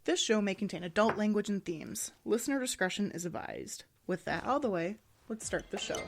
This show may contain adult language and themes. Listener discretion is advised. With that out of the way, let's start the show.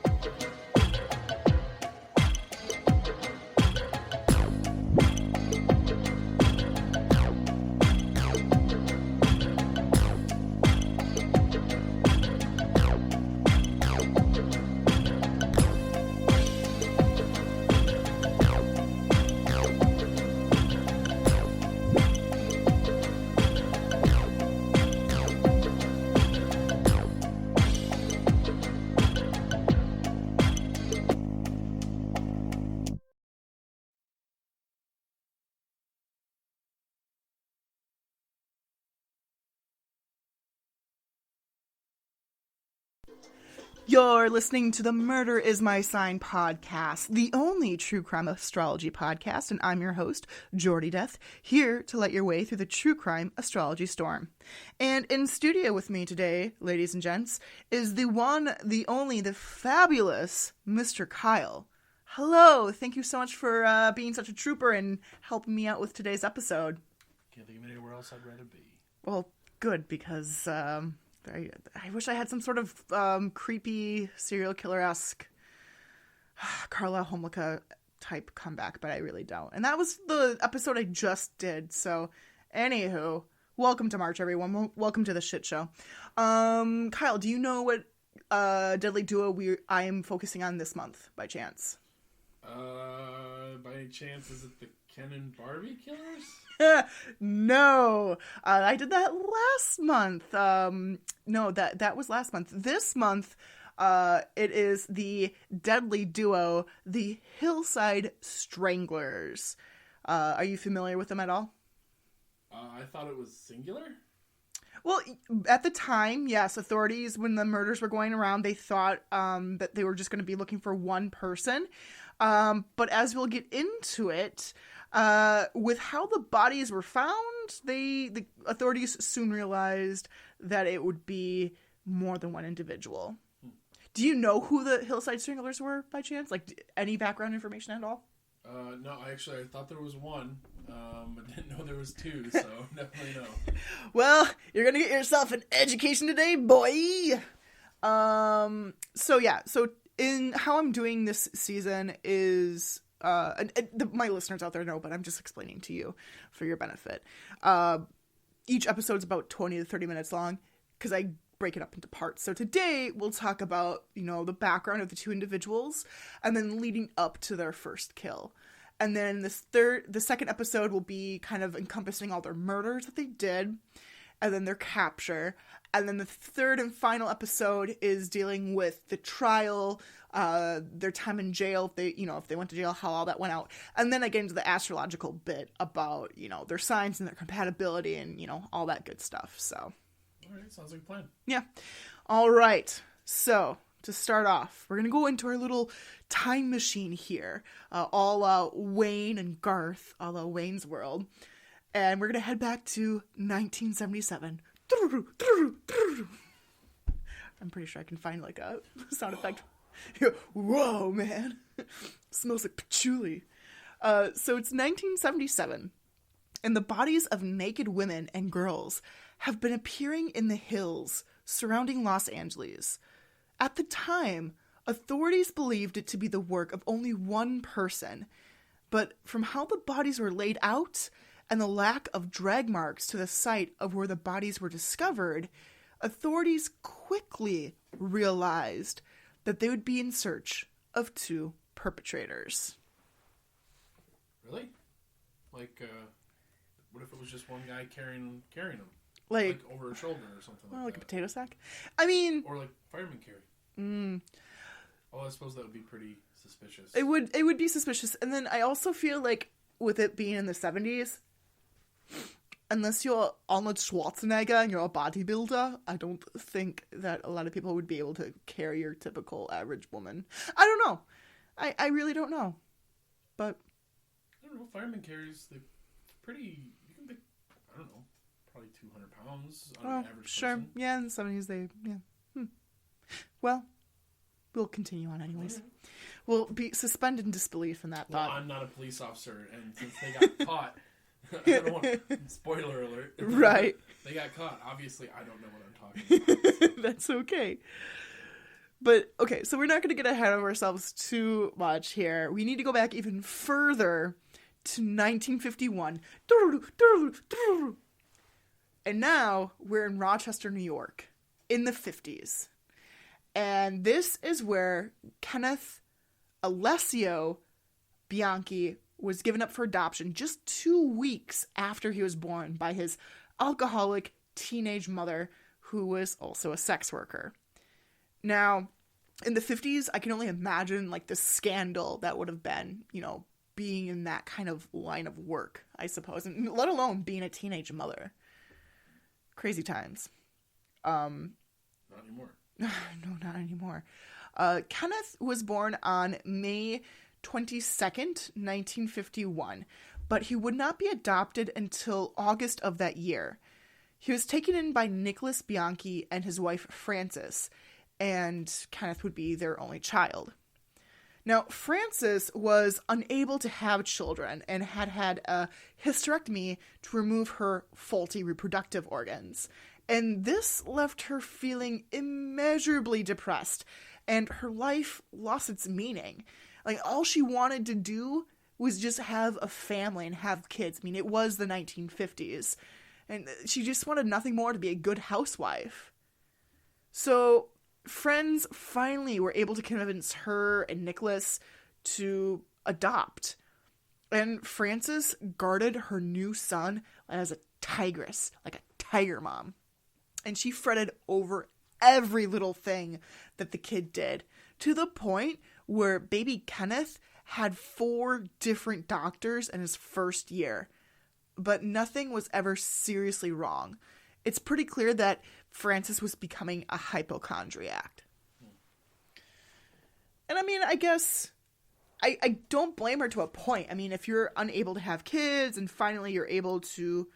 You're listening to the Murder Is My Sign podcast, the only true crime astrology podcast, and I'm your host, Jordy Death, here to let your way through the true crime astrology storm. And in studio with me today, ladies and gents, is the one, the only, the fabulous Mr. Kyle. Hello, thank you so much for being such a trooper and helping me out with today's episode. Can't think of anywhere else I'd rather be. Well, good, because I wish I had some sort of creepy serial killer-esque Carla Homolka type comeback, but I really don't. And that was the episode I just did. So, anywho, welcome to March, everyone. Welcome to the shit show. Kyle, do you know what Deadly Duo I am focusing on this month, by chance? By chance, is it the Ken and Barbie killers? No, I did that last month. No, that was last month. This month, it is the Deadly Duo, the Hillside Stranglers. Are you familiar with them at all? I thought it was singular. Well, at the time, yes, authorities, when the murders were going around, they thought that they were just going to be looking for one person. But as we'll get into it, with how the bodies were found, the authorities soon realized that it would be more than one individual. Do you know who the Hillside Stranglers were, by chance? Like, any background information at all? No, I thought there was one. I didn't know there was two, so definitely no. Well, you're gonna get yourself an education today, boy! So in how I'm doing this season is... my listeners out there know, but I'm just explaining to you for your benefit. Each episode's about 20 to 30 minutes long because I break it up into parts. So today we'll talk about, the background of the two individuals and then leading up to their first kill. And then the second episode will be kind of encompassing all their murders that they did and then their capture. And then the third and final episode is dealing with the trial, their time in jail, if they went to jail, how all that went out. And then I get into the astrological bit about, their signs and their compatibility and, all that good stuff. So. All right, sounds like a plan. Yeah. All right. So, to start off, we're going to go into our little time machine here, a la Wayne and Garth, a la Wayne's World. And we're going to head back to 1977. I'm pretty sure I can find like a sound effect. Whoa, man. Smells like patchouli. So it's 1977, and the bodies of naked women and girls have been appearing in the hills surrounding Los Angeles. At the time, authorities believed it to be the work of only one person, but from how the bodies were laid out and the lack of drag marks to the site of where the bodies were discovered, authorities quickly realized that they would be in search of two perpetrators. Really? Like, what if it was just one guy carrying them? Like over a shoulder or something like that. Like a potato sack? I mean... Or like firemen carry. Oh, I suppose that would be pretty suspicious. It would be suspicious. And then I also feel like with it being in the 70s, unless you're Arnold Schwarzenegger and you're a bodybuilder, I don't think that a lot of people would be able to carry your typical average woman. I don't know. I really don't know. But... I don't know. Fireman carries the pretty... You can pick, I don't know, probably 200 pounds on an average person. Yeah, in the 70s Well, we'll continue on anyways. Okay. We'll be suspended in disbelief in that thought. I'm not a police officer, and since they got caught... I don't want spoiler alert. Right. They got caught. Obviously, I don't know what I'm talking about. That's okay. But, okay, so we're not going to get ahead of ourselves too much here. We need to go back even further to 1951. And now we're in Rochester, New York, in the 50s. And this is where Kenneth Alessio Bianchi was given up for adoption just 2 weeks after he was born by his alcoholic teenage mother, who was also a sex worker. Now, in the 50s, I can only imagine, like, the scandal that would have been, you know, being in that kind of line of work, I suppose, and let alone being a teenage mother. Crazy times. Not anymore. No, not anymore. Kenneth was born on May 22nd, 1951, but he would not be adopted until August of that year. He was taken in by Nicholas Bianchi and his wife Frances, and Kenneth would be their only child. Now, Frances was unable to have children and had had a hysterectomy to remove her faulty reproductive organs. And this left her feeling immeasurably depressed, and her life lost its meaning. Like, all she wanted to do was just have a family and have kids. I mean, it was the 1950s. And she just wanted nothing more to be a good housewife. So friends finally were able to convince her and Nicholas to adopt. And Frances guarded her new son as a tigress, like a tiger mom. And she fretted over every little thing that the kid did, to the point where baby Kenneth had 4 different doctors in his first year. But nothing was ever seriously wrong. It's pretty clear that Frances was becoming a hypochondriac. And I mean, I guess I don't blame her to a point. I mean, if you're unable to have kids and finally you're able to,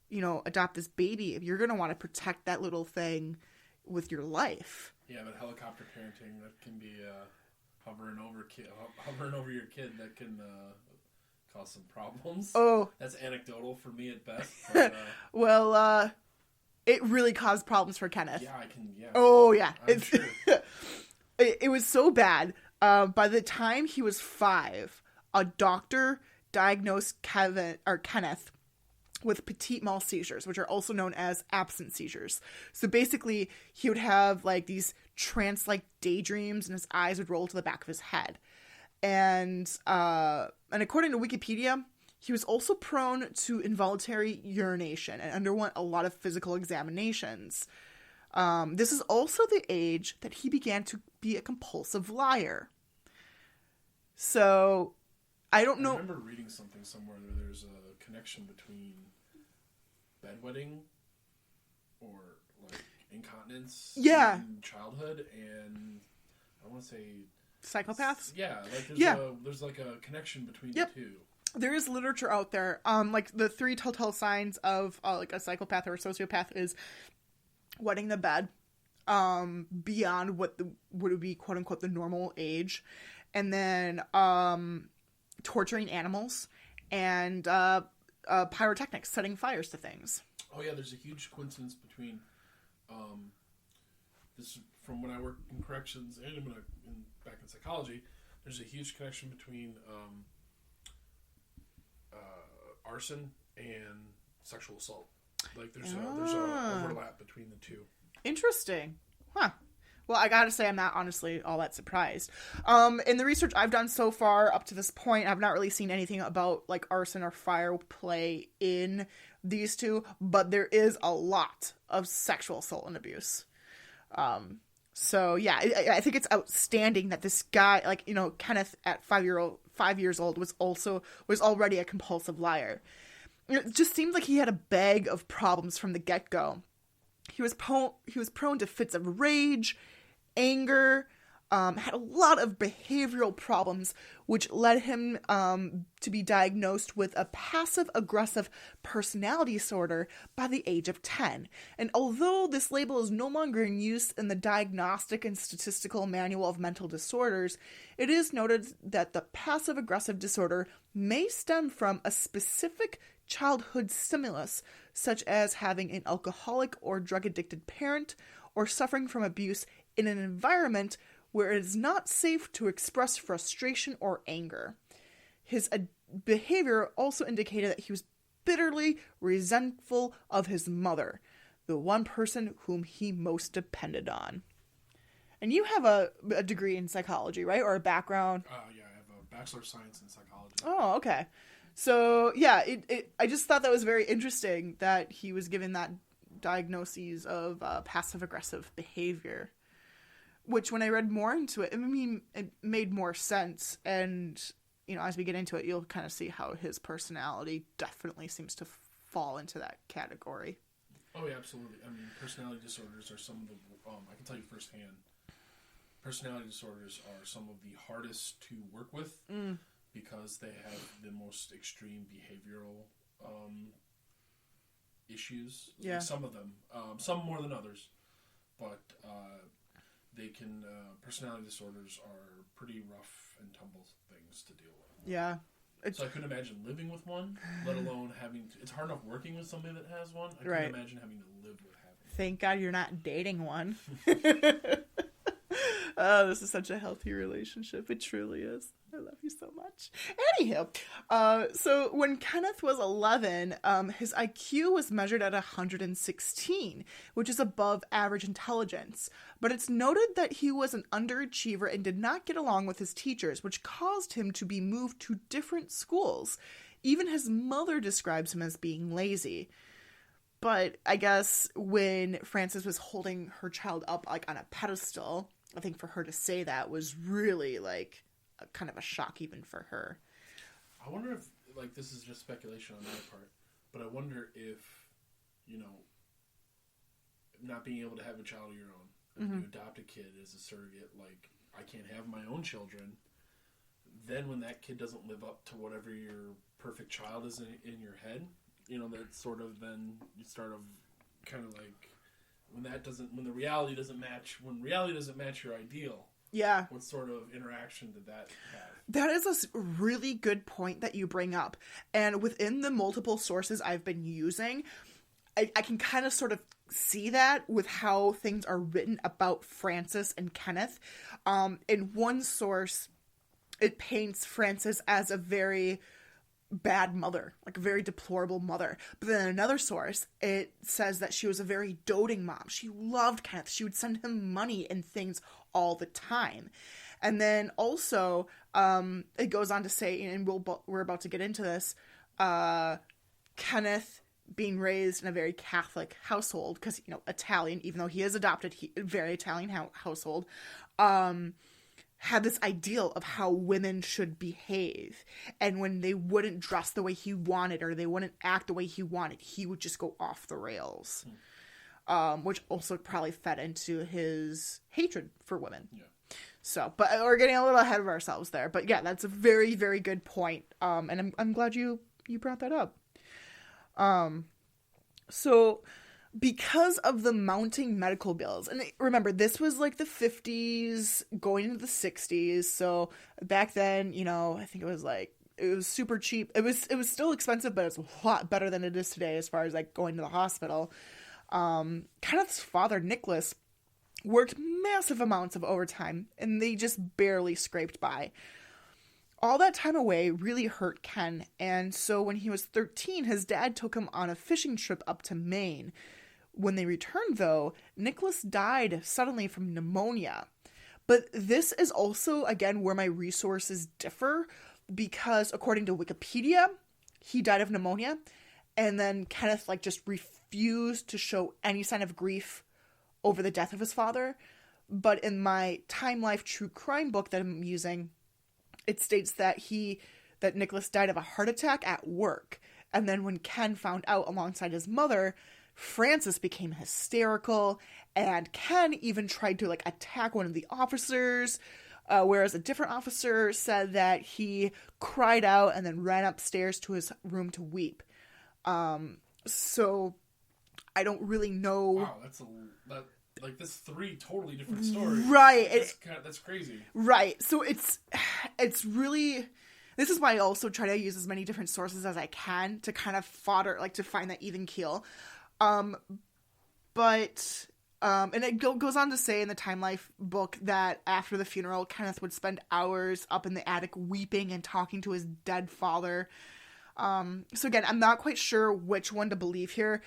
you know, adopt this baby, you're going to want to protect that little thing with your life. Yeah, but helicopter parenting, that can be hovering over your kid, that can cause some problems. Oh. That's anecdotal for me at best. But, well, it really caused problems for Kenneth. Yeah. Oh, yeah. I'm sure. It was so bad. By the time he was 5, a doctor diagnosed Kenneth with petit mal seizures, which are also known as absent seizures. So basically, he would have like these trance-like daydreams, and his eyes would roll to the back of his head. And according to Wikipedia, he was also prone to involuntary urination and underwent a lot of physical examinations. This is also the age that he began to be a compulsive liar. So, I don't know. I remember reading something somewhere where there's a connection between bedwetting or like incontinence in childhood and I want to say psychopaths. Yeah, like there's like a connection between the two. There is literature out there. Like the 3 telltale signs of like a psychopath or a sociopath is wetting the bed beyond what would be quote unquote the normal age, and then torturing animals and pyrotechnics, setting fires to things. Oh yeah, there's a huge coincidence between this from when I worked in corrections and back in psychology. There's a huge connection between arson and sexual assault. Like there's a overlap between the two. Interesting. Huh. Well, I gotta say I'm not honestly all that surprised. In the research I've done so far up to this point, I've not really seen anything about like arson or fire play in these two, but there is a lot of sexual assault and abuse. So yeah, I think it's outstanding that this guy, like, you know, Kenneth at 5 years old was already a compulsive liar. It just seemed like he had a bag of problems from the get-go. He was prone to fits of rage, anger, had a lot of behavioral problems, which led him to be diagnosed with a passive-aggressive personality disorder by the age of 10. And although this label is no longer in use in the Diagnostic and Statistical Manual of Mental Disorders, it is noted that the passive-aggressive disorder may stem from a specific childhood stimulus, such as having an alcoholic or drug-addicted parent, or suffering from abuse in an environment where it is not safe to express frustration or anger. His behavior also indicated that he was bitterly resentful of his mother, the one person whom he most depended on. And you have a degree in psychology, right? Or a background? Yeah, I have a Bachelor of Science in Psychology. Oh, okay. So, yeah, I just thought that was very interesting that he was given that diagnoses of passive-aggressive behavior. Which, when I read more into it, it made more sense. And, as we get into it, you'll kind of see how his personality definitely seems to fall into that category. Oh, yeah, absolutely. Personality disorders are some of the, I can tell you firsthand, personality disorders are some of the hardest to work with because they have the most extreme behavioral issues. Yeah. Like some of them, some more than others, but they can, personality disorders are pretty rough and tumble things to deal with. Yeah. So I couldn't imagine living with one, let alone having to... It's hard enough working with somebody that has one. I couldn't imagine having to live with having one. Thank God you're not dating one. Oh, this is such a healthy relationship. It truly is. I love you so much. Anywho, so when Kenneth was 11, his IQ was measured at 116, which is above average intelligence. But it's noted that he was an underachiever and did not get along with his teachers, which caused him to be moved to different schools. Even his mother describes him as being lazy. But I guess when Frances was holding her child up on a pedestal, I think for her to say that was really kind of a shock even for her. I wonder if, this is just speculation on my part, but I wonder if, not being able to have a child of your own, and you adopt a kid as a surrogate, I can't have my own children, then when that kid doesn't live up to whatever your perfect child is in your head, that sort of then you start of kind of when reality doesn't match your ideal. Yeah. What sort of interaction did that have? That is a really good point that you bring up. And within the multiple sources I've been using, I can kind of sort of see that with how things are written about Frances and Kenneth. In one source, it paints Frances as a very bad mother, a very deplorable mother. But then in another source, it says that she was a very doting mom. She loved Kenneth. She would send him money and things all the time. And then also, it goes on to say, and we're about to get into this, Kenneth being raised in a very Catholic household, because, Italian, even though he is adopted, very Italian household, had this ideal of how women should behave. And when they wouldn't dress the way he wanted or they wouldn't act the way he wanted, he would just go off the rails. Which also probably fed into his hatred for women. Yeah. So, but we're getting a little ahead of ourselves there. But yeah, that's a very, very good point. And I'm glad you brought that up. So because of the mounting medical bills, and remember, this was the 50s going into the 60s. So back then, I think it was it was super cheap. It was still expensive, but it's a lot better than it is today as far as going to the hospital. Kenneth's father, Nicholas, worked massive amounts of overtime, and they just barely scraped by. All that time away really hurt Ken, and so when he was 13, his dad took him on a fishing trip up to Maine. When they returned, though, Nicholas died suddenly from pneumonia. But this is also, again, where my resources differ, because according to Wikipedia, he died of pneumonia, and then Kenneth, just refused to show any sign of grief over the death of his father. But in my Time Life True Crime book that I'm using, it states that Nicholas died of a heart attack at work. And then when Ken found out alongside his mother, Frances became hysterical, and Ken even tried to attack one of the officers, whereas a different officer said that he cried out and then ran upstairs to his room to weep. So I don't really know. Wow, that's 3 totally different stories. Right. That's crazy. Right. So it's really, This is why I also try to use as many different sources as I can to kind of fodder, like, to find that even keel. And it goes on to say in the Time Life book that after the funeral, Kenneth would spend hours up in the attic weeping and talking to his dead father. So again, I'm not quite sure which one to believe here,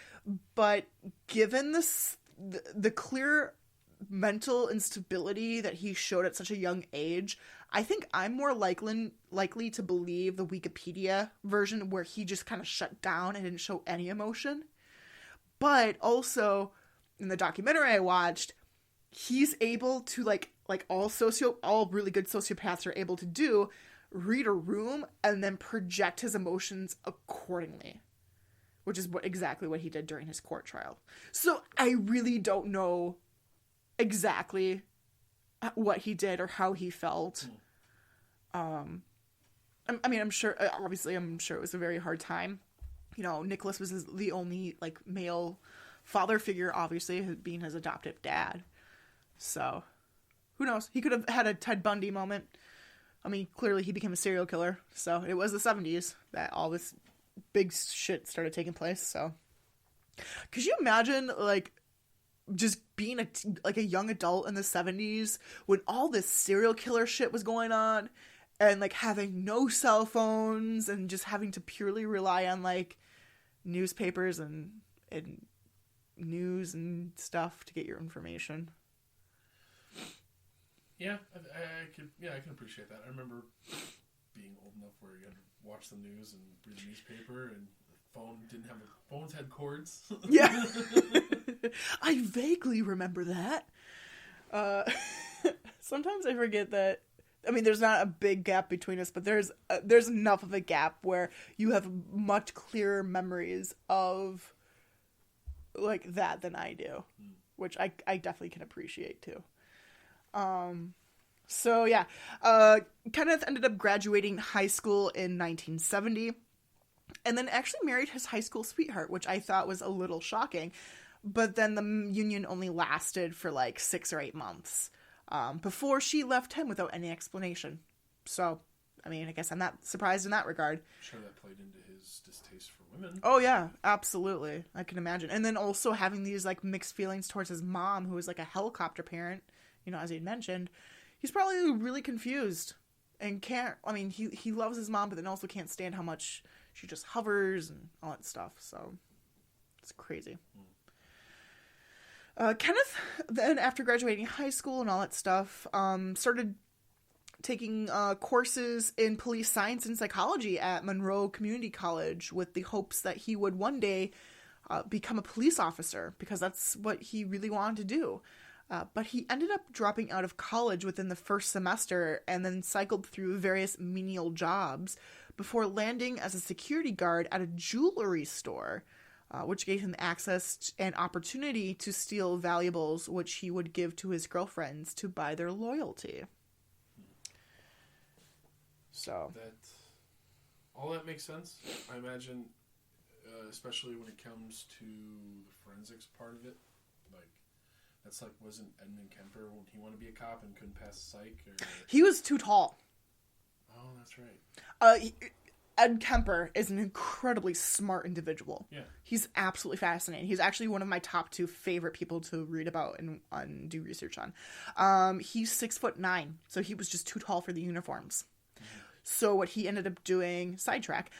but given the clear mental instability that he showed at such a young age, I think I'm more likely to believe the Wikipedia version where he just kind of shut down and didn't show any emotion. But also, in the documentary I watched, he's able to, like all really good sociopaths are able to do, read a room and then project his emotions accordingly, which is exactly what he did during his court trial. So I really don't know exactly what he did or how he felt. I mean, I'm sure it was a very hard time. You know, Nicholas was the only, like, male father figure, obviously, being his adoptive dad. So, who knows? He could have had a Ted Bundy moment. I mean, clearly he became a serial killer. So, it was the 70s that all this big shit started taking place. So, could you imagine, like, just being a young adult in the 70s when all this serial killer shit was going on and, like, having no cell phones and just having to purely rely on, like, newspapers and news and stuff to get your information? Yeah, I can appreciate that. I remember being old enough where you had to watch the news and read the newspaper, and phones had cords. Yeah. I vaguely remember that. Sometimes I forget that. I mean, there's not a big gap between us, but there's enough of a gap where you have much clearer memories of, like, that than I do, which I definitely can appreciate too. So yeah, Kenneth ended up graduating high school in 1970, and then actually married his high school sweetheart, which I thought was a little shocking. But then the union only lasted for like 6 or 8 months before she left him without any explanation. So, I mean, I guess I'm not surprised in that regard. I'm sure that played into his distaste for women. Oh, yeah, absolutely. I can imagine. And then also having these, like, mixed feelings towards his mom, who was, like, a helicopter parent, you know, as he mentioned. He's probably really confused and can't, I mean, he loves his mom, but then also can't stand how much she just hovers and all that stuff. So, it's crazy. Kenneth, then after graduating high school and all that stuff, started taking courses in police science and psychology at Monroe Community College with the hopes that he would one day become a police officer, because that's what he really wanted to do. But he ended up dropping out of college within the first semester and then cycled through various menial jobs before landing as a security guard at a jewelry store, which gave him access and opportunity to steal valuables which he would give to his girlfriends to buy their loyalty. So all that makes sense. I imagine, especially when it comes to the forensics part of it, like, that's like, wasn't Edmund Kemper when he wanted to be a cop and couldn't pass psych? Or... He was too tall. Oh, that's right. Ed Kemper is an incredibly smart individual. Yeah. He's absolutely fascinating. He's actually one of my top 2 favorite people to read about and do research on. He's 6'9", so he was just too tall for the uniforms. Mm-hmm. So what he ended up doing, sidetrack,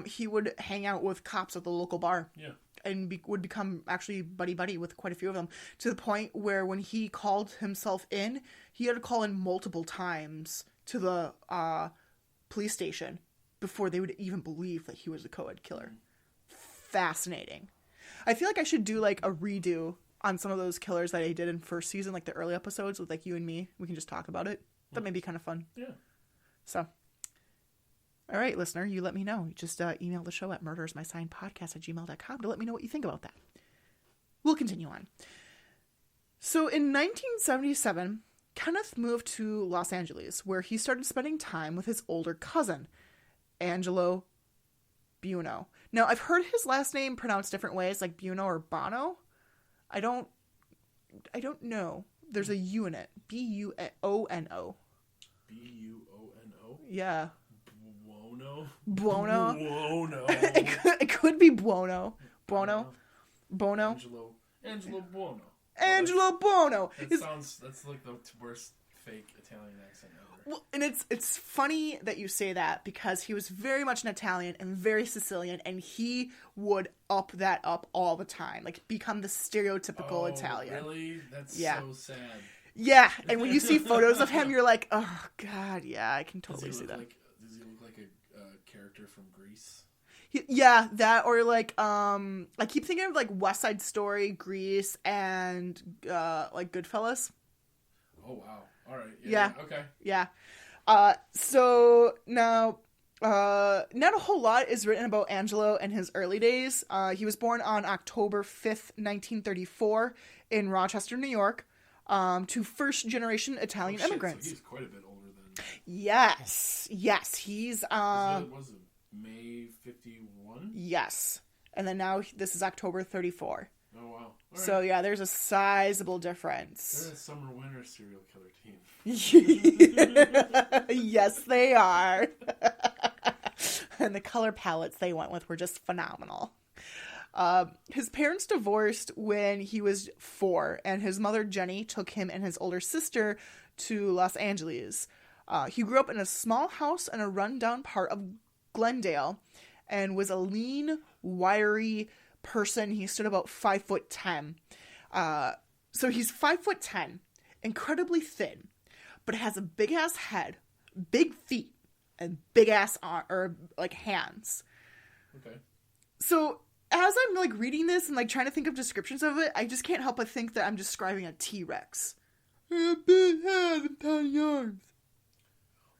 he would hang out with cops at the local bar. Yeah. And would become actually buddy-buddy with quite a few of them, to the point where when he called himself in, he had to call in multiple times to the police station before they would even believe that he was a co-ed killer. Fascinating. I feel like I should do, like, a redo on some of those killers that I did in first season, like the early episodes with, like, you and me. We can just talk about it. That may be kind of fun. Yeah. So, all right, listener, you let me know. Just email the show at murdersmysignpodcast@gmail.com to let me know what you think about that. We'll continue on. So in 1977, Kenneth moved to Los Angeles, where he started spending time with his older cousin, Angelo Buono. Now, I've heard his last name pronounced different ways, like Buono or Bono. I don't know. There's a U in it. Buono. Buono? Yeah. Buono? Buono. Buono. It could be Buono. Buono. Angelo Buono. Angelo Buono. That's like the worst fake Italian accent ever. Well, and it's funny that you say that because he was very much an Italian and very Sicilian, and he would up that up all the time, like become the stereotypical Italian. Really? That's so sad. Yeah, and when you see photos of him, you're like, oh god, yeah, I can totally see that. Does he look like a character from Grease? Yeah, that or like I keep thinking of like West Side Story, Grease, and like Goodfellas. Oh wow. All right. Yeah. Okay. Yeah. So now, not a whole lot is written about Angelo and his early days. He was born on October 5th, 1934 in Rochester, New York, to first-generation Italian immigrants. So he's quite a bit older than... Yes. He's... was it May 51? Yes. And then now this is October 34. Oh, wow. So, yeah, there's a sizable difference. They're a summer-winter serial killer team. Yes, they are. And the color palettes they went with were just phenomenal. His parents divorced when he was 4, and his mother, Jenny, took him and his older sister to Los Angeles. He grew up in a small house in a rundown part of Glendale and was a lean, wiry person. He stood about 5'10". So he's 5'10", incredibly thin, but has a big ass head, big feet, and big ass hands. Okay. So as I'm like reading this and like trying to think of descriptions of it, I just can't help but think that I'm describing a T-Rex. A big head and tiny arms.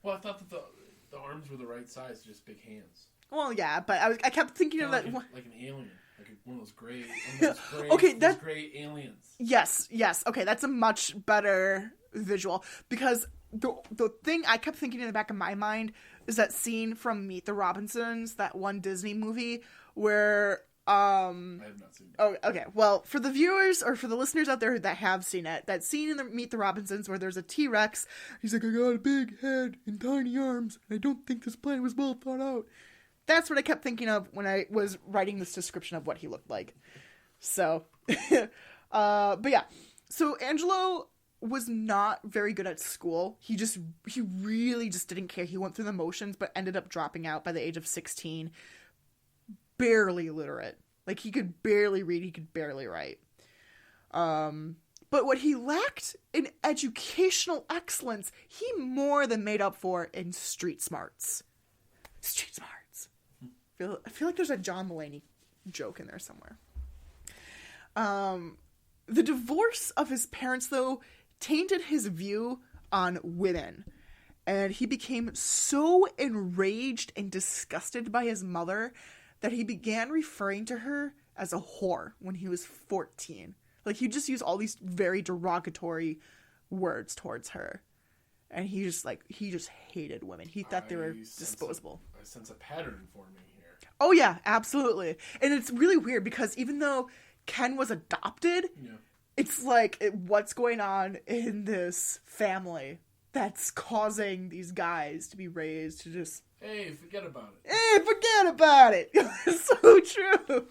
Well, I thought that the arms were the right size, just big hands. Well, yeah, but I kept thinking of that like an alien. Like one of those gray gray aliens. Yes. Okay, that's a much better visual because the thing I kept thinking in the back of my mind is that scene from Meet the Robinsons, that one Disney movie where I have not seen it. Oh, okay. Well, for the viewers or for the listeners out there that have seen it, that scene in the Meet the Robinsons where there's a T-Rex, he's like, I got a big head and tiny arms, and I don't think this plan was well thought out. That's what I kept thinking of when I was writing this description of what he looked like. So, but yeah. So Angelo was not very good at school. He really just didn't care. He went through the motions, but ended up dropping out by the age of 16. Barely literate. Like, he could barely read, he could barely write. But what he lacked in educational excellence, he more than made up for in street smarts. Street smarts. I feel like there's a John Mulaney joke in there somewhere. The divorce of his parents, though, tainted his view on women. And he became so enraged and disgusted by his mother that he began referring to her as a whore when he was 14. Like, he just used all these very derogatory words towards her. And he just hated women. He thought they were disposable. I sense a pattern forming here. Oh, yeah, absolutely. And it's really weird because even though Ken was adopted, it's like, what's going on in this family that's causing these guys to be raised to just... Hey, forget about it. Hey, forget about it. It's so true.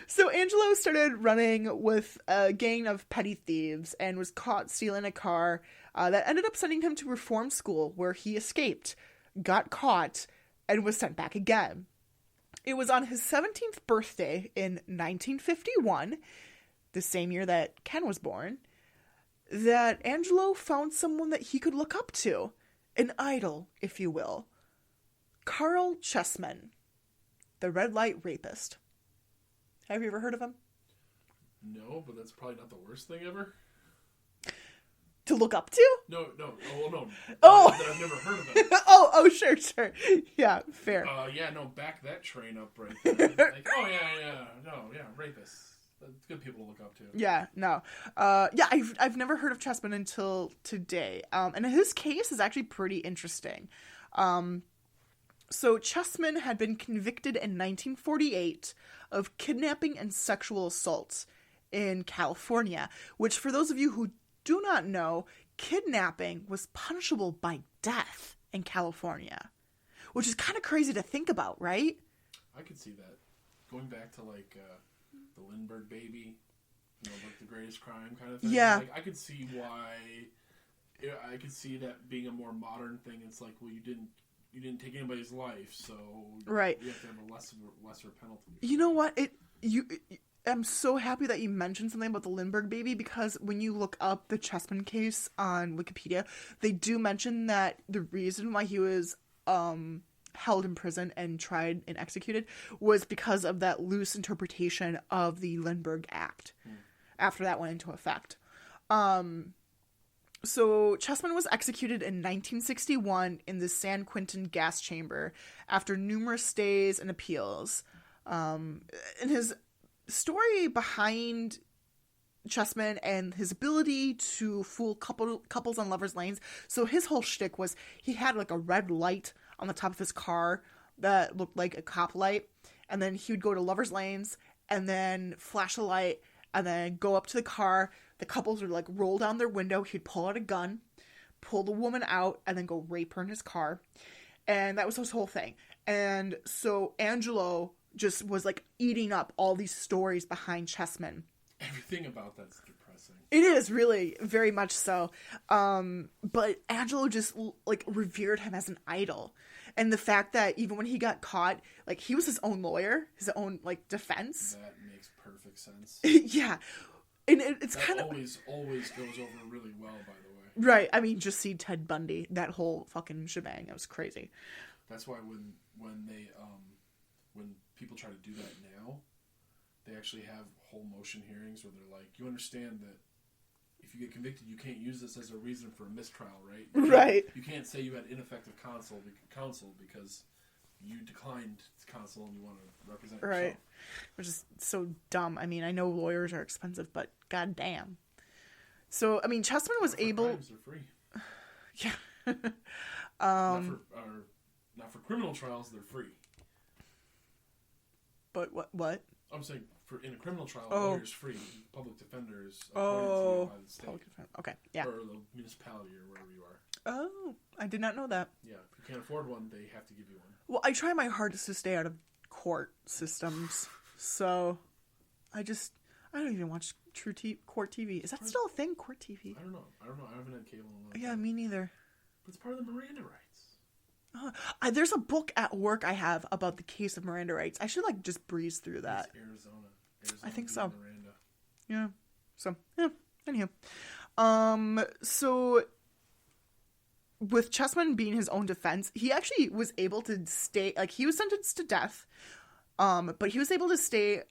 So Angelo started running with a gang of petty thieves and was caught stealing a car that ended up sending him to reform school, where he escaped, got caught, and was sent back again. It was on his 17th birthday in 1951, the same year that Ken was born, that Angelo found someone that he could look up to. An idol, if you will. Carl Chessman, the red light rapist. Have you ever heard of him? No, but that's probably not the worst thing ever. To look up to? No. Oh, no. Oh! I've never heard of him. oh, sure. Yeah, fair. Back that train up right there. Like, rapists. That's good people to look up to. Yeah, no. I've never heard of Chessman until today. And his case is actually pretty interesting. So Chessman had been convicted in 1948 of kidnapping and sexual assault in California, which, for those of you who do not know, kidnapping was punishable by death in California, which is kind of crazy to think about, right? I could see that. Going back to, like, the Lindbergh baby, you know, like the greatest crime kind of thing. Yeah. Like, I could see why... I could see that being a more modern thing. It's like, well, you didn't take anybody's life, so right. you have to have a lesser penalty. You know what? I'm so happy that you mentioned something about the Lindbergh baby, because when you look up the Chessman case on Wikipedia, they do mention that the reason why he was held in prison and tried and executed was because of that loose interpretation of the Lindbergh Act after that went into effect. So Chessman was executed in 1961 in the San Quentin gas chamber after numerous stays and appeals. And his story behind Chessman and his ability to fool couples on lovers' lanes. So his whole shtick was he had like a red light on the top of his car that looked like a cop light. And then he would go to lovers' lanes and then flash a light and then go up to the car. The couples would, like, roll down their window. He'd pull out a gun, pull the woman out, and then go rape her in his car. And that was his whole thing. And so Angelo just was, like, eating up all these stories behind Chessman. Everything about that's depressing. It is, really, very much so. But Angelo just, like, revered him as an idol. And the fact that even when he got caught, like, he was his own lawyer, his own, like, defense. That makes perfect sense. Yeah. And it's kind of always goes over really well, by the way. Right. I mean, just see Ted Bundy, that whole fucking shebang. It was crazy. That's why when people try to do that now, they actually have whole motion hearings where they're like, you understand that if you get convicted, you can't use this as a reason for a mistrial, right? Right. You can't say you had ineffective counsel because you declined counsel and you want to represent yourself. Right. Which is so dumb. I mean, I know lawyers are expensive, but goddamn. So, I mean, Chessman was able... Crimes are free. Yeah. Not for criminal trials, they're free. But what? I'm saying in a criminal trial, lawyers free. Public defenders appointed to you by the state. Okay, yeah. Or the municipality or wherever you are. Oh, I did not know that. Yeah, if you can't afford one, they have to give you one. Well, I try my hardest to stay out of court systems, so I don't even watch court TV. Is that still a thing, court TV? I don't know. I haven't had cable in a long time. Yeah, me neither. But it's part of the Miranda rights. There's a book at work I have about the case of Miranda rights. I should just breeze through that. It's Arizona I think so. Miranda. Yeah. So, yeah. Anywho. So with Chessman being his own defense, he actually was able to stay, he was sentenced to death, but he was able to stay,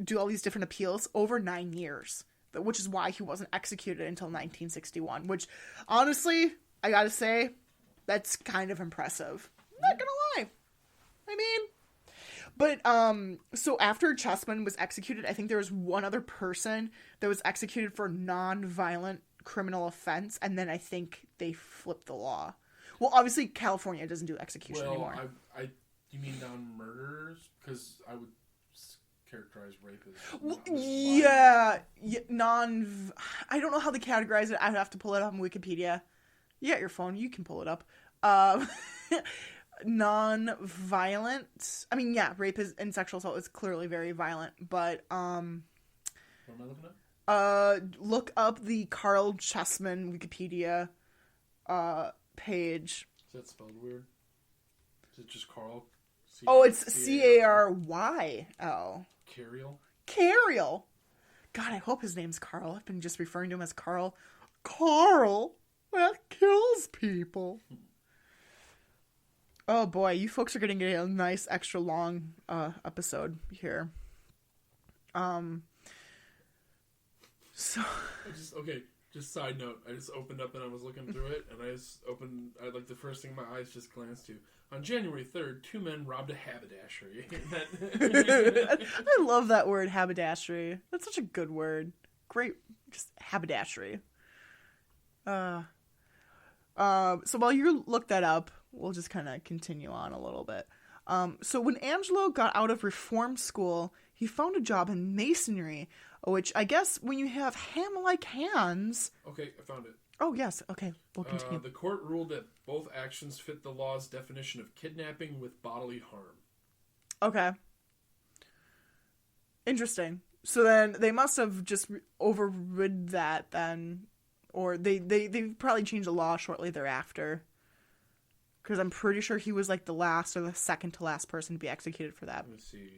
do all these different appeals over 9 years, which is why he wasn't executed until 1961, which, honestly, I gotta say, that's kind of impressive. Not gonna lie. I mean... But, so after Chessman was executed, I think there was one other person that was executed for non-violent criminal offense, and then I think they flipped the law. Well, obviously, California doesn't do execution anymore. You mean non-murderers? Because I would characterize rape as... I don't know how they categorize it. I would have to pull it up on Wikipedia. You got your phone. You can pull it up. Non-violent. I mean, yeah, rape and sexual assault is clearly very violent, but What am I looking at? Look up the Carl Chessman Wikipedia page. Is that spelled weird? Is it just Carl? It's Caryl. Caryl. God, I hope his name's Carl. I've been just referring to him as Carl. Carl, that kills people. Oh boy, you folks are gonna get a nice extra long episode here. Just side note, I just opened up and I was looking through it, and the first thing my eyes just glanced to. On January 3rd, 2 men robbed a haberdashery. I love that word, haberdashery. That's such a good word. Great, just haberdashery. So while you look that up, we'll just kind of continue on a little bit. So when Angelo got out of reform school, he found a job in masonry, which I guess when you have ham-like hands... Okay, I found it. Oh, yes. Okay, we'll continue. The court ruled that both actions fit the law's definition of kidnapping with bodily harm. Okay. Interesting. So then they must have just overrid that then. Or they probably changed the law shortly thereafter. Because I'm pretty sure he was like the last or the second to last person to be executed for that. Let me see.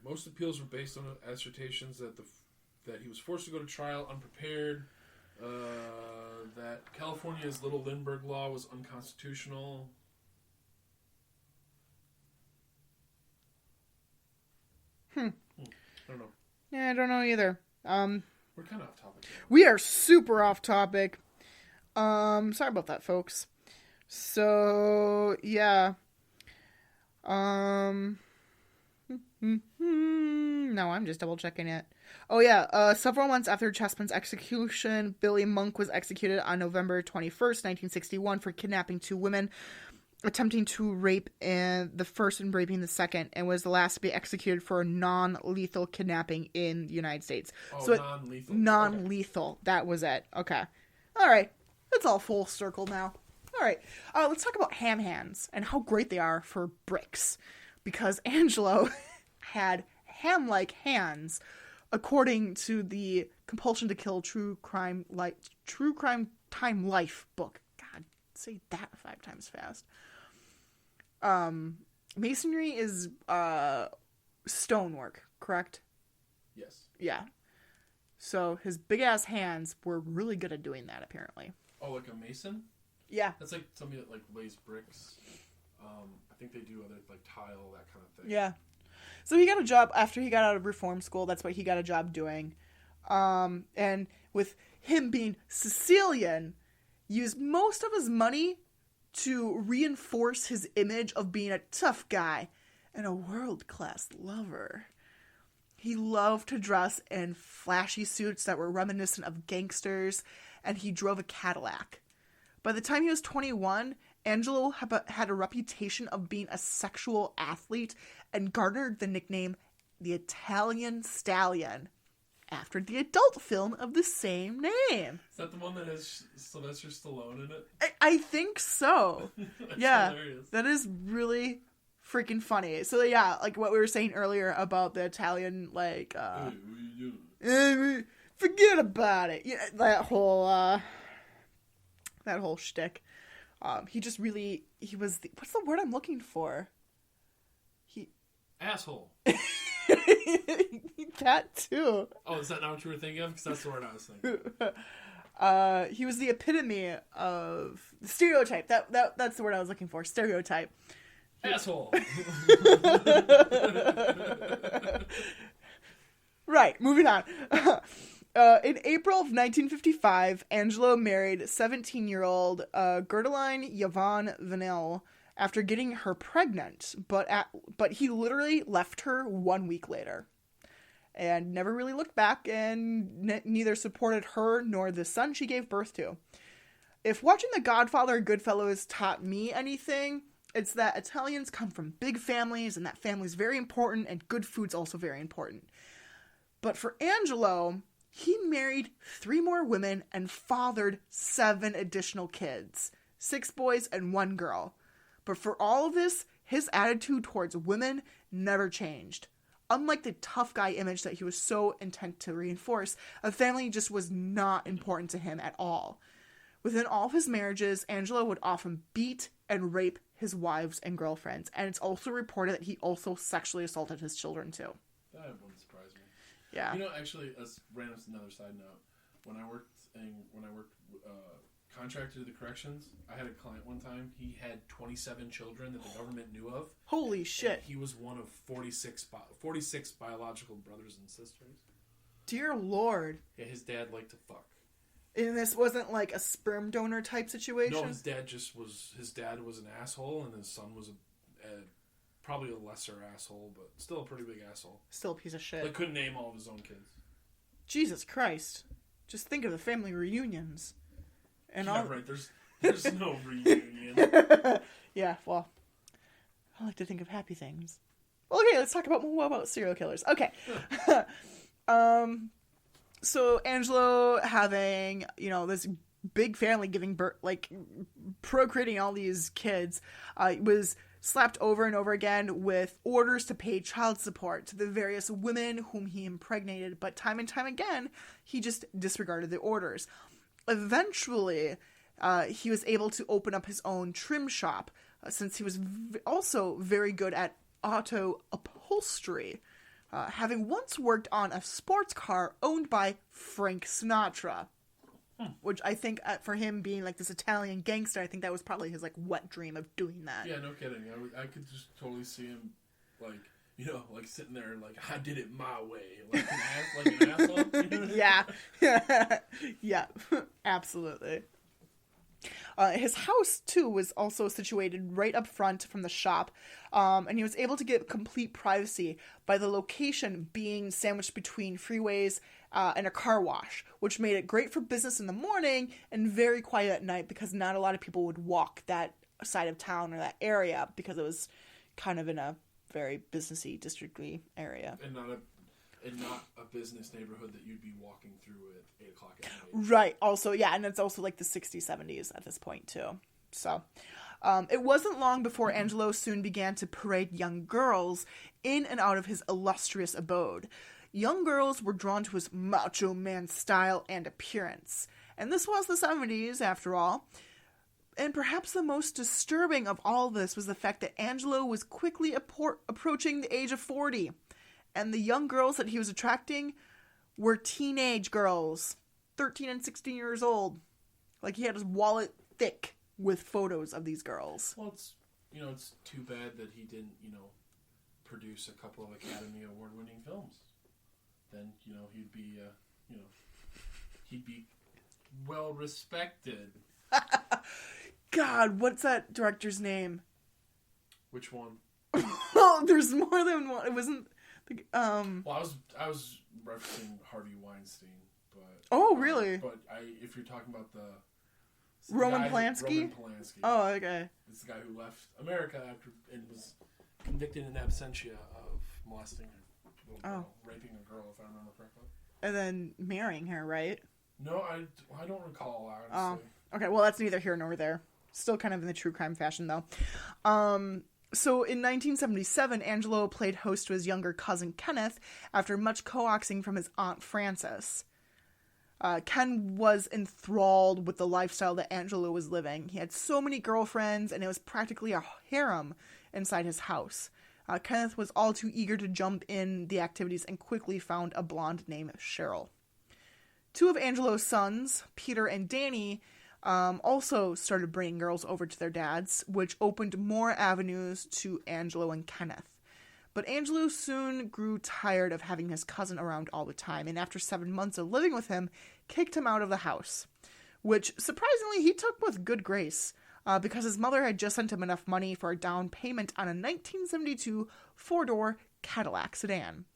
Most appeals were based on assertions that he was forced to go to trial unprepared, that California's Little Lindbergh law was unconstitutional. I don't know. Yeah, I don't know either. We're kind of off topic. We are super off topic. Sorry about that, folks. So, yeah. No, I'm just double checking it. Oh, yeah. Several months after Chespin's execution, Billy Monk was executed on November 21st, 1961 for kidnapping 2 women, attempting to rape the first and raping the second, and was the last to be executed for non-lethal kidnapping in the United States. Oh, so non-lethal. Non-lethal. Okay. That was it. Okay. All right. It's all full circle now. All right. Let's talk about ham hands and how great they are for bricks. Because Angelo had ham-like hands, according to the Compulsion to Kill True Crime Time Life book. God, say that 5 times fast. Masonry is stonework, correct? Yes. Yeah. So his big-ass hands were really good at doing that, apparently. Oh, like a mason? Yeah. That's like somebody that like lays bricks. I think they do other like tile, that kind of thing. Yeah. So he got a job after he got out of reform school. That's what he got a job doing. And with him being Sicilian, used most of his money to reinforce his image of being a tough guy and a world-class lover. He loved to dress in flashy suits that were reminiscent of gangsters, and he drove a Cadillac. By the time he was 21, Angelo had a reputation of being a sexual athlete and garnered the nickname the Italian Stallion after the adult film of the same name. Is that the one that has Sylvester Stallone in it? I think so. Yeah, hilarious. That is really freaking funny. So yeah, like what we were saying earlier about the Italian, like, hey, what are you doing? Forget about it. Yeah, that whole shtick. He just really, what's the word I'm looking for? Asshole. That too. Oh, is that not what you were thinking of? Because that's the word I was thinking. He was the epitome of stereotype. That's the word I was looking for. Stereotype. Asshole. Right, moving on. In April of 1955, Angelo married 17-year-old Gerdeline Yvonne Vanille after getting her pregnant, but he literally left her 1 week later and never really looked back, and neither supported her nor the son she gave birth to. If watching The Godfather or Goodfellas taught me anything, it's that Italians come from big families, and that family's very important, and good food's also very important. But for Angelo, he married 3 more women and fathered 7 additional kids. 6 boys and 1 girl. But for all of this, his attitude towards women never changed. Unlike the tough guy image that he was so intent to reinforce, a family just was not important to him at all. Within all of his marriages, Angelo would often beat and rape his wives and girlfriends, and it's also reported that he also sexually assaulted his children too. That wouldn't surprise me. Yeah. You know, actually, as random another side note, when I worked contracted to the corrections, I had a client one time. He had 27 children that the government knew of. Holy shit! He was one of 46 biological brothers and sisters. Dear Lord. Yeah, his dad liked to fuck. And this wasn't like a sperm donor type situation? No, his dad was an asshole, and his son was probably a lesser asshole, but still a pretty big asshole. Still a piece of shit. Like, couldn't name all of his own kids. Jesus Christ. Just think of the family reunions. And yeah, all... right. There's no reunion. Yeah, well, I like to think of happy things. Well, okay, let's talk about more about serial killers. Okay. So Angelo having, this big family giving birth, procreating all these kids, was slapped over and over again with orders to pay child support to the various women whom he impregnated, but time and time again, he just disregarded the orders. Eventually, he was able to open up his own trim shop, since he was also very good at auto upholstery, having once worked on a sports car owned by Frank Sinatra. Which I think, for him being like this Italian gangster, I think that was probably his wet dream of doing that. Yeah, no kidding. I could just totally see him, sitting there, I did it my way, an asshole. You know? Yeah, yeah, absolutely. His house, too, was also situated right up front from the shop, and he was able to get complete privacy by the location being sandwiched between freeways and a car wash, which made it great for business in the morning and very quiet at night because not a lot of people would walk that side of town or that area because it was kind of in a very businessy, districty area. And not a business neighborhood that you'd be walking through at 8 o'clock at night. Right. Also, yeah, and it's also the 60s, 70s at this point, too. So, it wasn't long before Angelo soon began to parade young girls in and out of his illustrious abode. Young girls were drawn to his macho man style and appearance. And this was the 70s, after all. And perhaps the most disturbing of all this was the fact that Angelo was quickly approaching the age of 40. And the young girls that he was attracting were teenage girls, 13 and 16 years old. He had his wallet thick with photos of these girls. Well, it's too bad that he didn't, produce a couple of Academy Award-winning films. Then, he'd be well respected. God, what's that director's name? Which one? Oh, there's more than one. It wasn't. Well, I was referencing Harvey Weinstein, but. Oh, really? But if you're talking about the Roman Polanski. Oh, okay. It's the guy who left America and was convicted in absentia of molesting a little girl, raping a girl, if I remember correctly. And then marrying her, right? No, I don't recall, honestly. Okay, well, that's neither here nor there. Still kind of in the true crime fashion, though. So in 1977, Angelo played host to his younger cousin Kenneth after much coaxing from his Aunt Frances. Ken was enthralled with the lifestyle that Angelo was living. He had so many girlfriends, and it was practically a harem inside his house. Kenneth was all too eager to jump in the activities and quickly found a blonde named Cheryl. Two of Angelo's sons, Peter and Danny, also started bringing girls over to their dads, which opened more avenues to Angelo and Kenneth. But Angelo soon grew tired of having his cousin around all the time, and after 7 months of living with him, kicked him out of the house, which surprisingly he took with good grace, because his mother had just sent him enough money for a down payment on a 1972 four-door Cadillac sedan.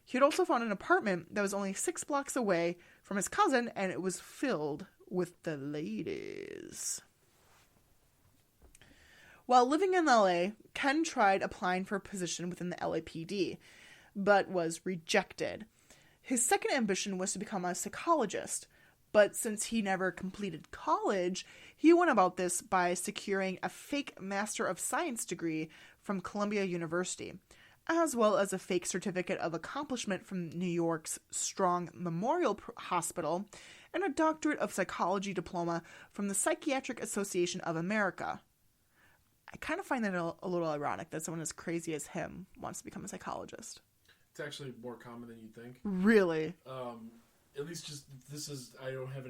He had also found an apartment that was only 6 blocks away from his cousin, and it was filled with the ladies. While living in LA, Ken tried applying for a position within the LAPD, but was rejected. His second ambition was to become a psychologist, but since he never completed college, he went about this by securing a fake Master of Science degree from Columbia University, as well as a fake certificate of accomplishment from New York's Strong Memorial Hospital, and a doctorate of psychology diploma from the Psychiatric Association of America. I kind of find that a little ironic that someone as crazy as him wants to become a psychologist. It's actually more common than you'd think. Really? At least I don't have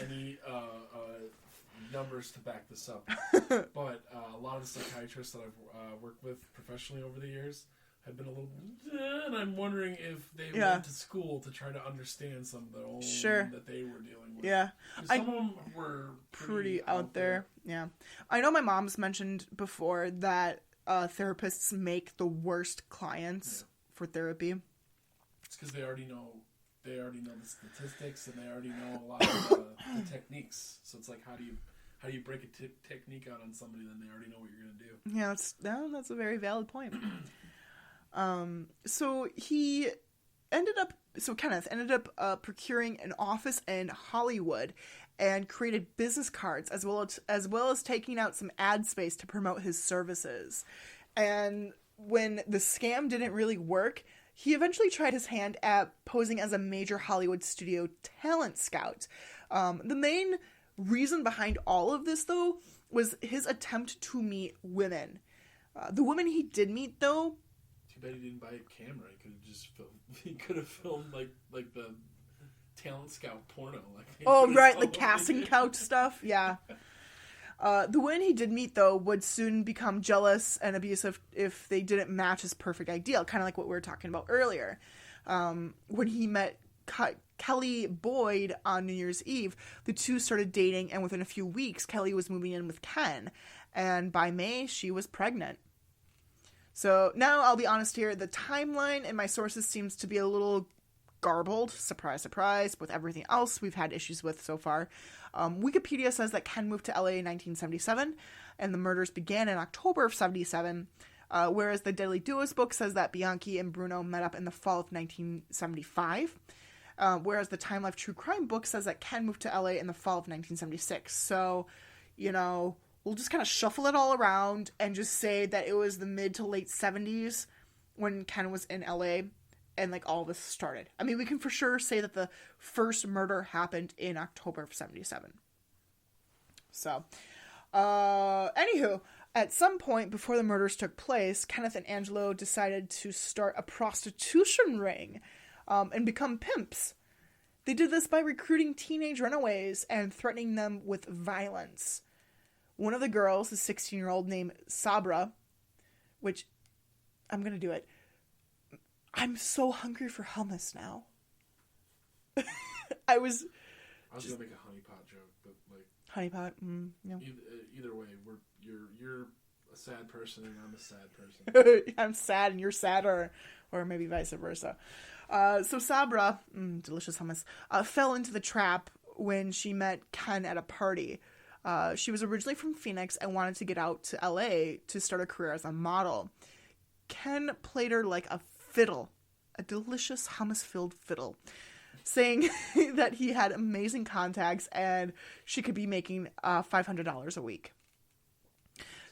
any numbers to back this up. But a lot of the psychiatrists that I've worked with professionally over the years have been a little, and I'm wondering if they went to school to try to understand some of the old that they were dealing with. Yeah. Some of them were pretty out there. Yeah. I know my mom's mentioned before that therapists make the worst clients for therapy. It's because they already know the statistics, and they already know a lot of the techniques. So it's like, how do you break a technique out on somebody, then they already know what you're going to do. Yeah, that's a very valid point. So he Kenneth ended up procuring an office in Hollywood and created business cards as well as taking out some ad space to promote his services. And when the scam didn't really work, he eventually tried his hand at posing as a major Hollywood studio talent scout. The main reason behind all of this, though, was his attempt to meet women. The women he did meet, though... Too bad he didn't buy a camera. He could have filmed like the talent scout porno. The casting couch stuff. Yeah. The women he did meet, though, would soon become jealous and abusive if they didn't match his perfect ideal, kind of like what we were talking about earlier. When he met Kelly Boyd on New Year's Eve, the two started dating, and within a few weeks, Kelly was moving in with Ken, and by May, she was pregnant. So now I'll be honest here, the timeline in my sources seems to be a little garbled, surprise, surprise, with everything else we've had issues with so far. Wikipedia says that Ken moved to LA in 1977, and the murders began in October of 77, whereas the Deadly Duos book says that Bianchi and Buono met up in the fall of 1975, whereas the Time Life True Crime book says that Ken moved to LA in the fall of 1976. So, we'll just kind of shuffle it all around and just say that it was the mid to late 70s when Ken was in LA and all this started. I mean, we can for sure say that the first murder happened in October of 77. So, anywho, at some point before the murders took place, Kenneth and Angelo decided to start a prostitution ring and become pimps. They did this by recruiting teenage runaways and threatening them with violence. One of the girls, a 16-year-old named Sabra, which, I'm going to do it. I'm so hungry for hummus now. I was going to make a honeypot joke, but honeypot, no. Either way, you're a sad person and I'm a sad person. I'm sad and you're sad, or maybe vice versa. So Sabra, delicious hummus, fell into the trap when she met Ken at a party. She was originally from Phoenix and wanted to get out to LA to start a career as a model. Ken played her like a fiddle, a delicious hummus-filled fiddle, saying that he had amazing contacts and she could be making $500 a week.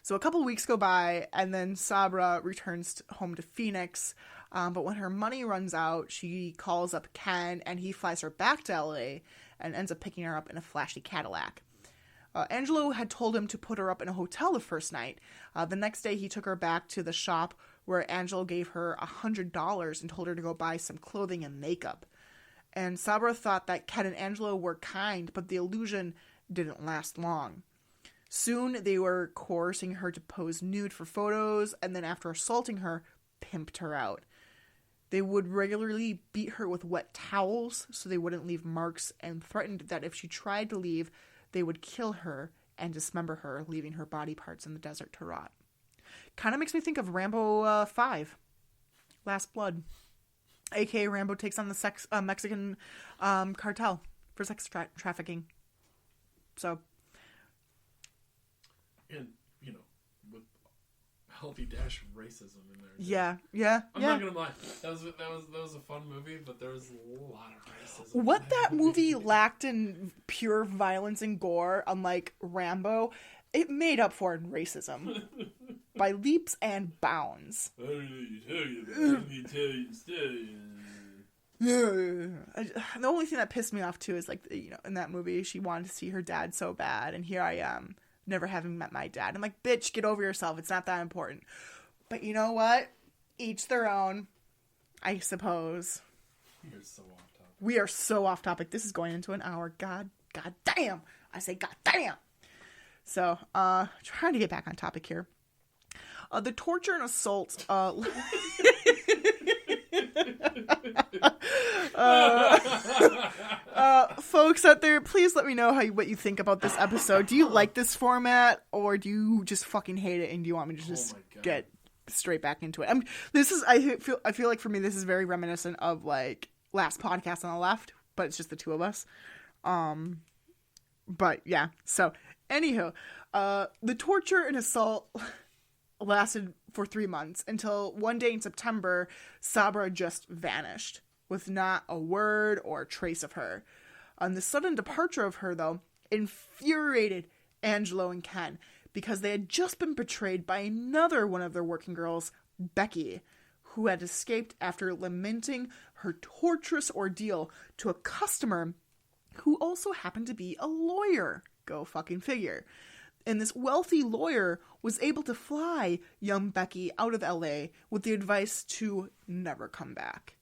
So a couple weeks go by, and then Sabra returns home to Phoenix, but when her money runs out, she calls up Ken, and he flies her back to LA and ends up picking her up in a flashy Cadillac. Angelo had told him to put her up in a hotel the first night. The next day, he took her back to the shop where Angelo gave her $100 and told her to go buy some clothing and makeup. And Sabra thought that Ken and Angelo were kind, but the illusion didn't last long. Soon, they were coercing her to pose nude for photos, and then after assaulting her, pimped her out. They would regularly beat her with wet towels so they wouldn't leave marks, and threatened that if she tried to leave, they would kill her and dismember her, leaving her body parts in the desert to rot. Kind of makes me think of Rambo 5, Last Blood. A.k.a. Rambo takes on the Mexican cartel for sex trafficking. So. And, with a healthy dash of racism in there. Yeah. I'm not going to lie. That was a fun movie, but there was a lot of racism. What that movie lacked in pure violence and gore, unlike Rambo, it made up for in racism. By leaps and bounds. I don't really tell you, but let me tell you instead. The only thing that pissed me off, too, is, in that movie, she wanted to see her dad so bad, and here I am, never having met my dad. I'm like, bitch, get over yourself. It's not that important. But you know what? Each their own, I suppose. You're so off topic. We are so off topic. This is going into an hour. God damn. I say god damn. So, trying to get back on topic here. The torture and assault, folks out there, please let me know what you think about this episode. Do you like this format, or do you just fucking hate it, and do you want me to just get straight back into it? I feel like for me this is very reminiscent of last podcast on the left, but it's just the two of us. But yeah. So anywho, the torture and assault lasted for 3 months until one day in September, Sabra just vanished with not a word or a trace of her. The sudden departure of her, though, infuriated Angelo and Ken because they had just been betrayed by another one of their working girls, Becky, who had escaped after lamenting her torturous ordeal to a customer who also happened to be a lawyer. Go fucking figure. And this wealthy lawyer was able to fly young Becky out of LA with the advice to never come back.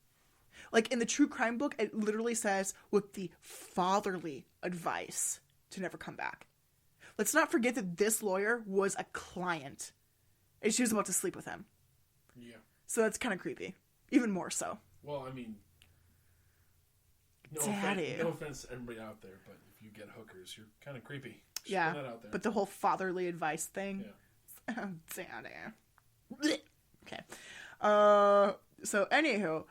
Like in the true crime book, it literally says with the fatherly advice to never come back. Let's not forget that this lawyer was a client and she was about to sleep with him. Yeah. So that's kind of creepy. Even more so. Well, I mean, no offense to everybody out there, but if you get hookers, you're kind of creepy. Just yeah, put that out there. But the whole fatherly advice thing. Yeah. Daddy. Okay. So anywho,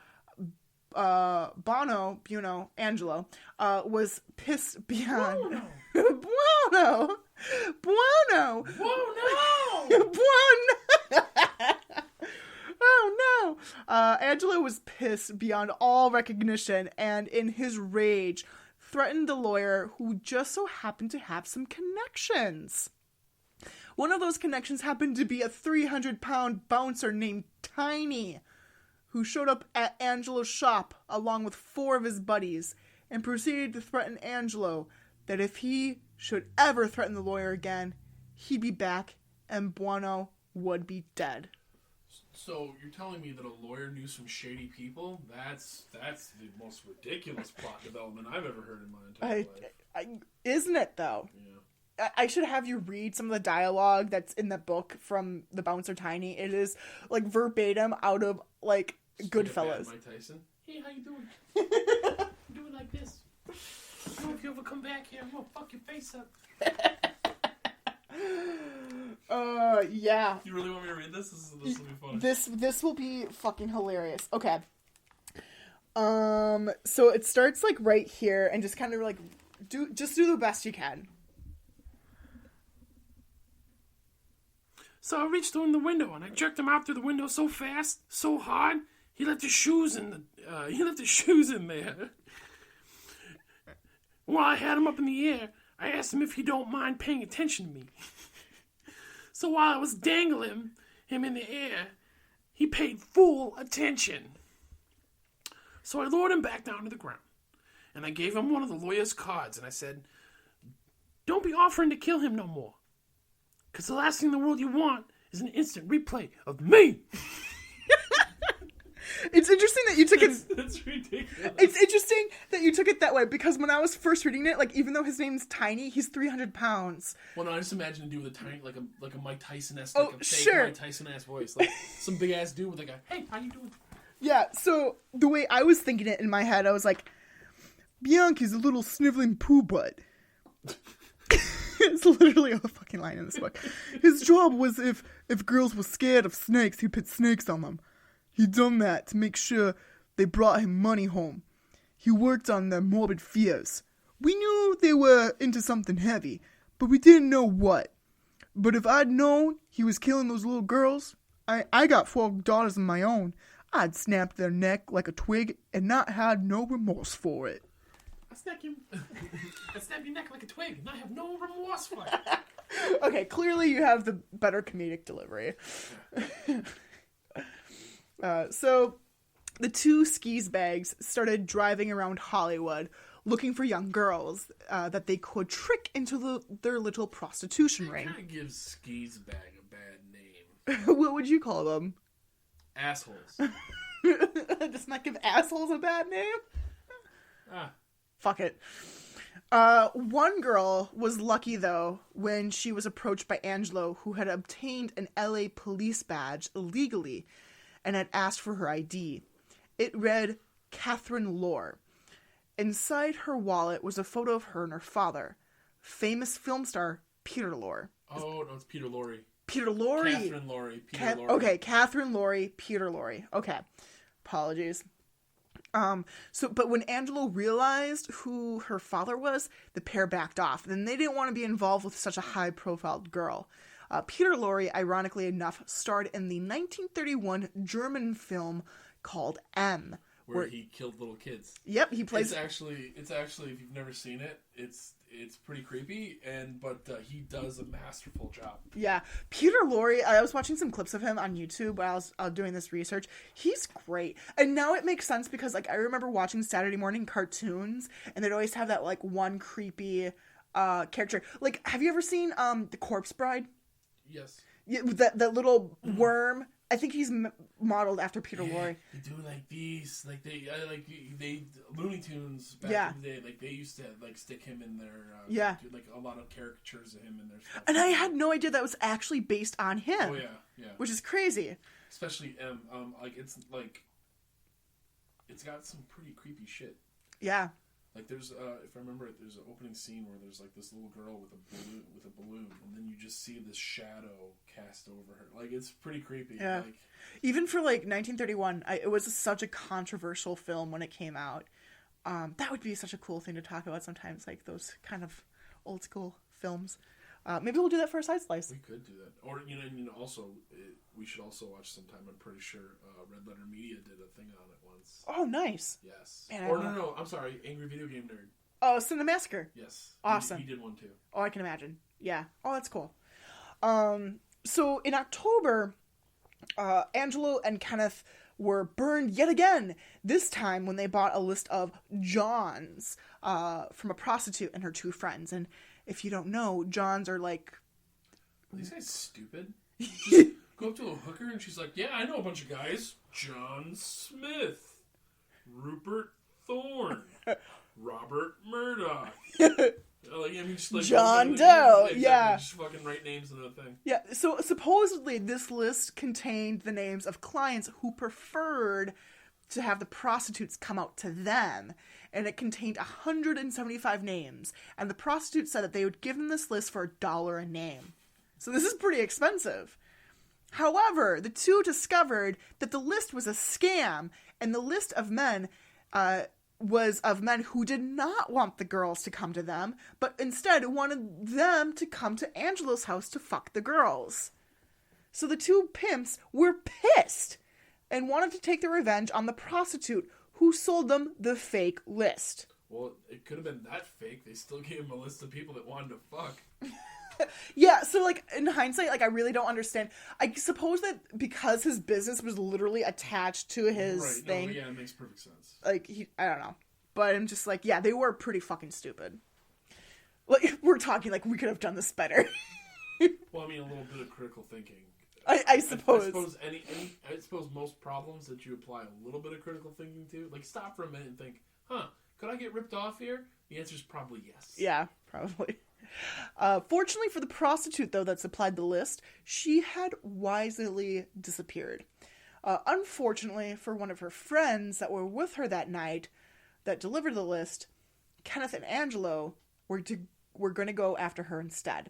Buono, Angelo, was pissed beyond. Buono. Oh no! Angelo was pissed beyond all recognition and, in his rage, threatened the lawyer who just so happened to have some connections. One of those connections happened to be a 300-pound bouncer named Tiny, who showed up at Angelo's shop along with 4 of his buddies and proceeded to threaten Angelo that if he should ever threaten the lawyer again, he'd be back and Buono would be dead. So you're telling me that a lawyer knew some shady people? That's the most ridiculous plot development I've ever heard in my entire life. Isn't it, though? Yeah. I should have you read some of the dialogue that's in the book from the bouncer Tiny. It is, like, verbatim out of, like, Goodfellas. Mike Tyson. Hey, how you doing? I'm doing like this. I don't know if you ever come back here. I'm gonna fuck your face up. Yeah. You really want me to read this? This will be fun. This will be fucking hilarious. Okay. So it starts, like, right here, and just kind of, like, do the best you can. So I reached through in the window, and I jerked him out through the window so fast, so hard, he left his shoes in there. While I had him up in the air, I asked him if he don't mind paying attention to me. So while I was dangling him in the air, he paid full attention. So I lowered him back down to the ground, and I gave him one of the lawyer's cards, and I said, "Don't be offering to kill him no more, because the last thing in the world you want is an instant replay of me." It's interesting that you took it... That's ridiculous. It's interesting that you took it that way, because when I was first reading it, like, even though his name's Tiny, he's 300 pounds. Well, no, I just imagine a dude with a tiny, like a Mike Tyson-esque, oh, like a fake sure. Mike Tyson-esque voice. Like, some big-ass dude with like a, "Hey, how you doing?" Yeah, so the way I was thinking it in my head, I was like, Bianchi's a little sniveling poo butt. It's literally a fucking line in this book. His job was if girls were scared of snakes, he'd put snakes on them. He'd done that to make sure they brought him money home. He worked on their morbid fears. We knew they were into something heavy, but we didn't know what. But if I'd known he was killing those little girls, I got 4 daughters of my own, I'd snapped their neck like a twig and not had no remorse for it. I snap your neck like a twig, and I have no remorse for it. Okay, clearly you have the better comedic delivery. So the 2 skis bags started driving around Hollywood looking for young girls that they could trick into their little prostitution ring. That kind of gives skis bag a bad name. What would you call them? Assholes. Doesn't that give assholes a bad name? Fuck it. One girl was lucky, though, when she was approached by Angelo, who had obtained an LA police badge illegally and had asked for her ID. It read Catherine Lore. Inside her wallet was a photo of her and her father, famous film star Peter Lorre. Oh, no, it's Peter Lorre. Peter Lorre. Catherine Lorre. Peter Lorre. Okay, Catherine Lorre, Peter Lorre. Okay. Apologies. But when Angelo realized who her father was, the pair backed off. And they didn't want to be involved with such a high-profile girl. Peter Lorre, ironically enough, starred in the 1931 German film called M. where he killed little kids. Yep, he plays. It's actually if you've never seen it, it's pretty creepy, but he does a masterful job. Yeah, Peter Lorre. I was watching some clips of him on YouTube while I was doing this research. He's great, and now it makes sense because like I remember watching Saturday morning cartoons, and they'd always have that like one creepy character. Like, have you ever seen The Corpse Bride? Yes. Yeah, that little worm. I think he's modeled after Peter Lorre. They do like these, like they Looney Tunes back in the day. Like they used to like stick him in their do, like a lot of caricatures of him in their stuff. And I had no idea that was actually based on him. Oh yeah, which is crazy. Especially like it's got some pretty creepy shit. Yeah. Like there's if I remember it, there's an opening scene where there's like this little girl with a balloon, and then you just see this shadow cast over her. Like it's pretty creepy. Yeah. Like, even for like 1931, it was such a controversial film when it came out. That would be such a cool thing to talk about sometimes, like those kind of old school films. Maybe we'll do that for a side slice. We could do that, or also we should also watch sometime. I'm pretty sure Red Letter Media did a thing on it once. Oh, nice. Yes. Man, no, I'm sorry, Angry Video Game Nerd. Oh, Cinemassacre. Yes. Awesome. He did one too. Oh, I can imagine. Yeah. Oh, that's cool. So in October, Angelo and Kenneth were burned yet again. This time when they bought a list of Johns from a prostitute and her two friends. And if you don't know, Johns are like... Are these guys stupid? Just go up to a hooker and she's like, yeah, I know a bunch of guys. John Smith. Rupert Thorne. Robert Murdoch. John Doe. Exactly, yeah. Just fucking write names into the thing. Yeah, so supposedly this list contained the names of clients who preferred to have the prostitutes come out to them. And it contained 175 names. And the prostitutes said that they would give them this list for $1 a name. So this is pretty expensive. However, the two discovered that the list was a scam. And the list of men was of men who did not want the girls to come to them, but instead wanted them to come to Angelo's house to fuck the girls. So the two pimps were pissed and wanted to take their revenge on the prostitute who sold them the fake list. Well, it could have been that fake. They still gave him a list of people that wanted to fuck. Yeah, so, like, in hindsight, like, I really don't understand. I suppose that because his business was literally attached to his thing. No, yeah, it makes perfect sense. Like, I don't know. But I'm just like, yeah, they were pretty fucking stupid. Like, we're talking like we could have done this better. Well, I mean, a little bit of critical thinking. I suppose. I suppose most problems that you apply a little bit of critical thinking to, like, stop for a minute and think, could I get ripped off here? The answer is probably yes. Yeah, probably. Fortunately for the prostitute, though, that supplied the list, she had wisely disappeared. Unfortunately for one of her friends that were with her that night that delivered the list, Kenneth and Angelo were going to go after her instead.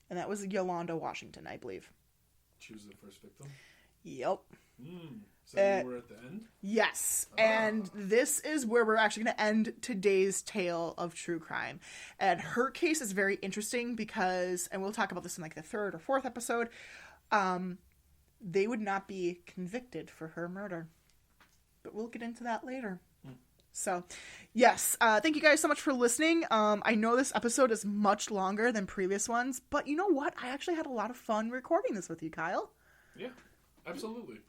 And that was Yolanda Washington, I believe. She was the first victim? Yep. So we were at the end? Yes. And this is where we're actually going to end today's tale of true crime. And her case is very interesting because, and we'll talk about this in like the third or fourth episode, they would not be convicted for her murder. But we'll get into that later. So, yes, thank you guys so much for listening. I know this episode is much longer than previous ones, but you know what? I actually had a lot of fun recording this with you, Kyle. Yeah, absolutely.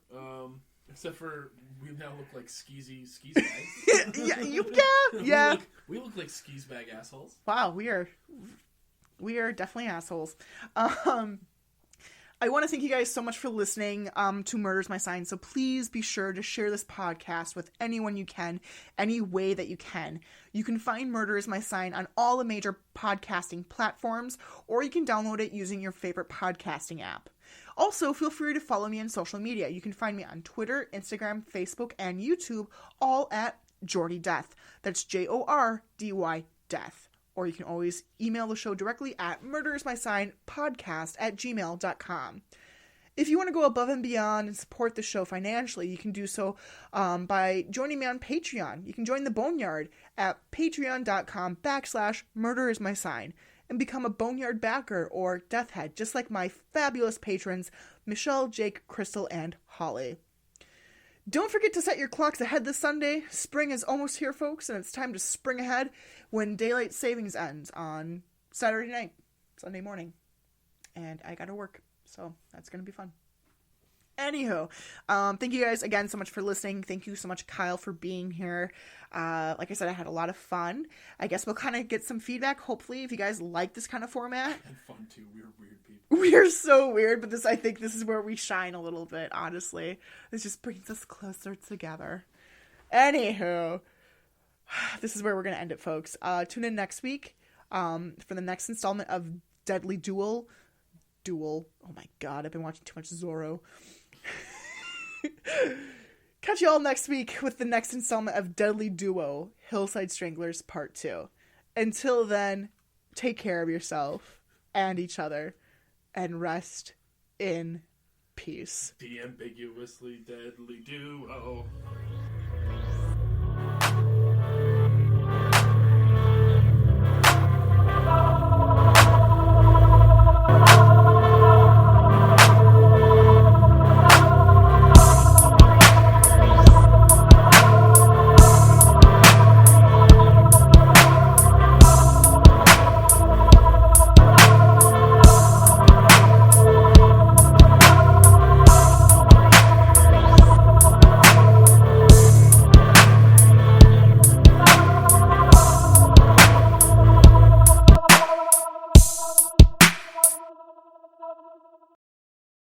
Except for we now look like skeezy skis bags. Yeah. We look like skis bag assholes. Wow, we are definitely assholes. I want to thank you guys so much for listening to Murder's My Sign. So please be sure to share this podcast with anyone you can, any way that you can. You can find Murder is My Sign on all the major podcasting platforms, or you can download it using your favorite podcasting app. Also, feel free to follow me on social media. You can find me on Twitter, Instagram, Facebook, and YouTube, all at Jordy Death. That's JORDY Death. Or you can always email the show directly at murderismysignpodcast@gmail.com. If you want to go above and beyond and support the show financially, you can do so by joining me on Patreon. You can join the Boneyard at patreon.com/murderismysign and become a Boneyard backer or Deathhead, just like my fabulous patrons, Michelle, Jake, Crystal, and Holly. Don't forget to set your clocks ahead this Sunday. Spring is almost here, folks, and it's time to spring ahead when daylight savings ends on Saturday night, Sunday morning. And I gotta work, so that's gonna be fun. Anywho, thank you guys again so much for listening. Thank you so much, Kyle, for being here. Like I said, I had a lot of fun. I guess we'll kind of get some feedback, hopefully, if you guys like this kind of format. And fun, too. We're weird people. We're so weird, but I think this is where we shine a little bit, honestly. It just brings us closer together. Anywho, this is where we're going to end it, folks. Tune in next week for the next installment of Deadly Duo. Oh my god, I've been watching too much Zorro. Catch you all next week with the next installment of Deadly Duo Hillside Stranglers Part 2. Until then, take care of yourself and each other and rest in peace. The ambiguously deadly duo.